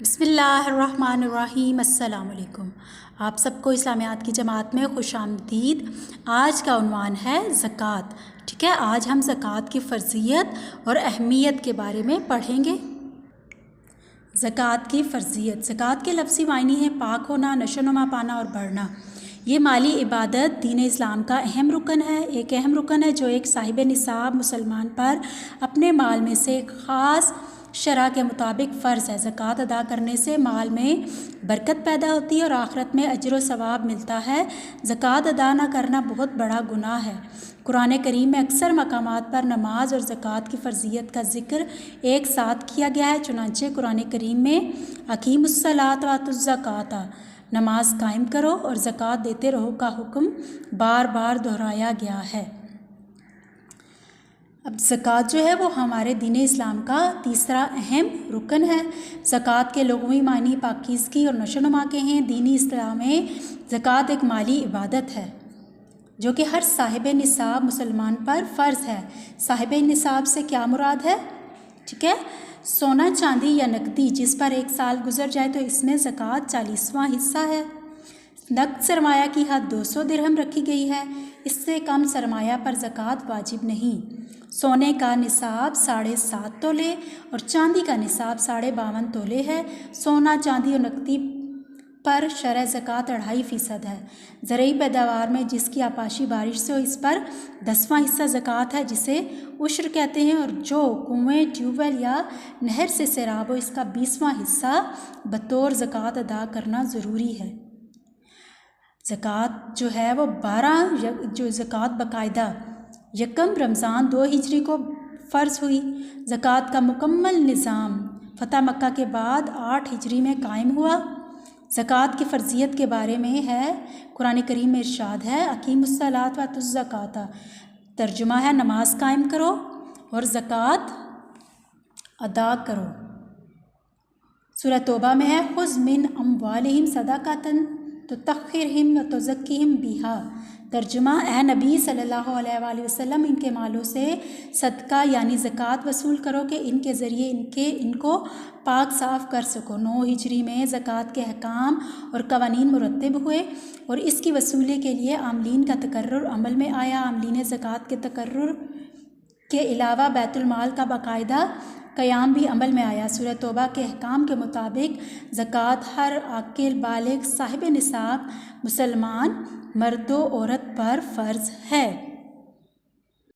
بسم اللہ الرحمن الرحیم۔ السلام علیکم۔ آپ سب کو اسلامیات کی جماعت میں خوش آمدید۔ آج کا عنوان ہے زکوٰۃ۔ ٹھیک ہے، آج ہم زکوٰۃ کی فرضیت اور اہمیت کے بارے میں پڑھیں گے۔ زکوٰۃ کی فرضیت۔ زکوٰۃ کے لفظی معنی ہے پاک ہونا، نشو و نما پانا اور بڑھنا۔ یہ مالی عبادت دین اسلام کا اہم رکن ہے۔ ایک اہم رکن ہے جو ایک صاحب نصاب مسلمان پر اپنے مال میں سے خاص شرع کے مطابق فرض ہے۔ زکوٰۃ ادا کرنے سے مال میں برکت پیدا ہوتی ہے اور آخرت میں اجر و ثواب ملتا ہے۔ زکوٰۃ ادا نہ کرنا بہت بڑا گناہ ہے۔ قرآن کریم میں اکثر مقامات پر نماز اور زکوٰۃ کی فرضیت کا ذکر ایک ساتھ کیا گیا ہے۔ چنانچہ قرآن کریم میں اقیموا الصلاۃ وآتوا الزکوٰۃ، نماز قائم کرو اور زکوٰۃ دیتے رہو کا حکم بار بار دہرایا گیا ہے۔ اب زکوٰۃ جو ہے وہ ہمارے دین اسلام کا تیسرا اہم رکن ہے۔ زکوٰۃ کے لغوی معنی پاکیزگی اور نشو و نما کے ہیں۔ دینی اصطلاح میں زکوٰۃ ایک مالی عبادت ہے جو کہ ہر صاحب نصاب مسلمان پر فرض ہے۔ صاحب نصاب سے کیا مراد ہے؟ ٹھیک ہے، سونا، چاندی یا نقدی جس پر ایک سال گزر جائے تو اس میں زکوٰۃ 40واں حصہ ہے۔ نقد سرمایہ کی حد 200 درہم رکھی گئی ہے۔ اس سے کم سرمایہ پر زکوٰۃ واجب نہیں۔ سونے کا نصاب 7.5 تولے اور چاندی کا نصاب 52.5 تولے ہے۔ سونا، چاندی اور نقدی پر شرع زکوٰۃ 2.5% ہے۔ زرعی پیداوار میں جس کی آپاشی بارش سے ہو اس پر 10واں حصہ زکوٰۃ ہے جسے عشر کہتے ہیں، اور جو کنویں، ٹیوب ویل یا نہر سے سیراب ہو اس کا 20واں حصہ بطور زکوٰۃ ادا کرنا ضروری ہے۔ زکوٰۃ جو ہے وہ جو زکوٰۃ باقاعدہ 1 رمضان 2 ہجری کو فرض ہوئی۔ زکوٰۃ کا مکمل نظام فتح مکہ کے بعد 8 ہجری میں قائم ہوا۔ زکوٰۃ کی فرضیت کے بارے میں ہے قرآن کریم میں ارشاد ہے اقیموا الصلاۃ وآتوا الزکوٰۃ، ترجمہ ہے نماز قائم کرو اور زکوٰۃ ادا کرو۔ سورہ توبہ میں ہے خذ من اموالہم صدقۃ تطہرہم وتزکیہم بہا، ترجمہ اے نبی صلی اللہ علیہ وآلہ وسلم ان کے مالوں سے صدقہ یعنی زکوٰۃ وصول کرو کہ ان کے ذریعے ان کو پاک صاف کر سکو۔ 9 ہجری میں زکوٰۃ کے احکام اور قوانین مرتب ہوئے اور اس کی وصولی کے لیے عاملین کا تقرر عمل میں آیا۔ عاملین زکوٰۃ کے تقرر کے علاوہ بیت المال کا باقاعدہ قیام بھی عمل میں آیا۔ سورہ توبہ کے احکام کے مطابق زکوٰۃ ہر عاقل بالغ صاحب نصاب مسلمان مرد و عورت پر فرض ہے۔